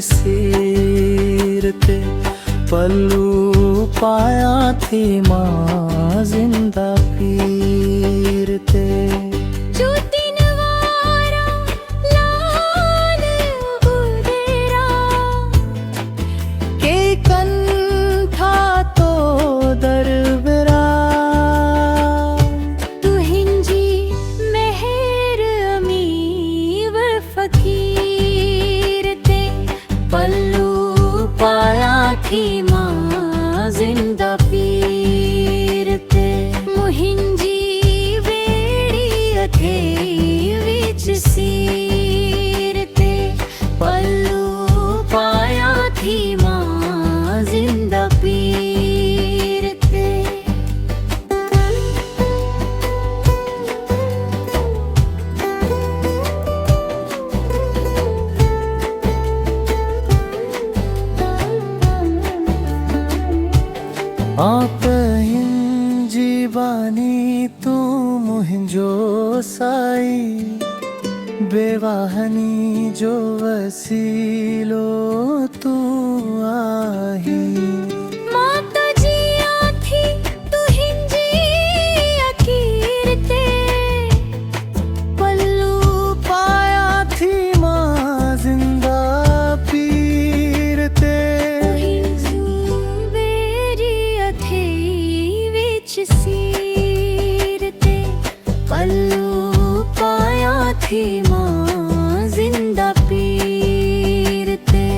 सीर ते पल्लू पाया थी मां जिंदा पीर ते। पल्लू पाया थी मां जिंदा पीर ते मुहिंजी बेड़ी अथे विच सीर ते पल्लू पाया थी मां जिंदा पीर ते। आप हिंजी बानी तू मुहिंजो साई बेवाहनी जो वसीलो तू आही। माता जिया थी तू हिंजी अकीर ते पल्लू पाया थी मां जिंदा पीर ते। सीर ते पल्लू पाया थी मां जिंदा पीर ते।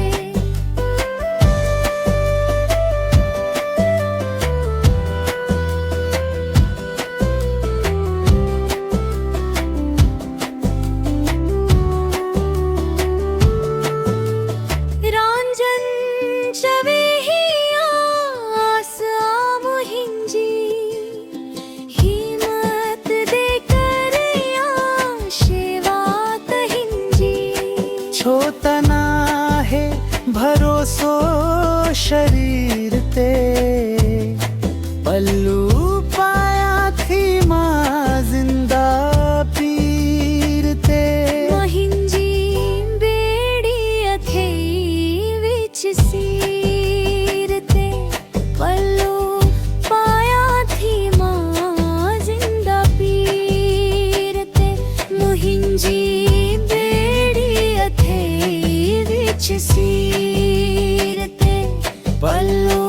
रांझन चवे ही आस मुहिंजी छोतना है भरोसो शरीर ते पल्लू पाया थी मां जिंदा पीर ते। मुहिंजी बेड़ी अथे विच सीर ते पल्लू पाया थी मां जिंदा पीर ते मुहिंजी सीर ते पल्लू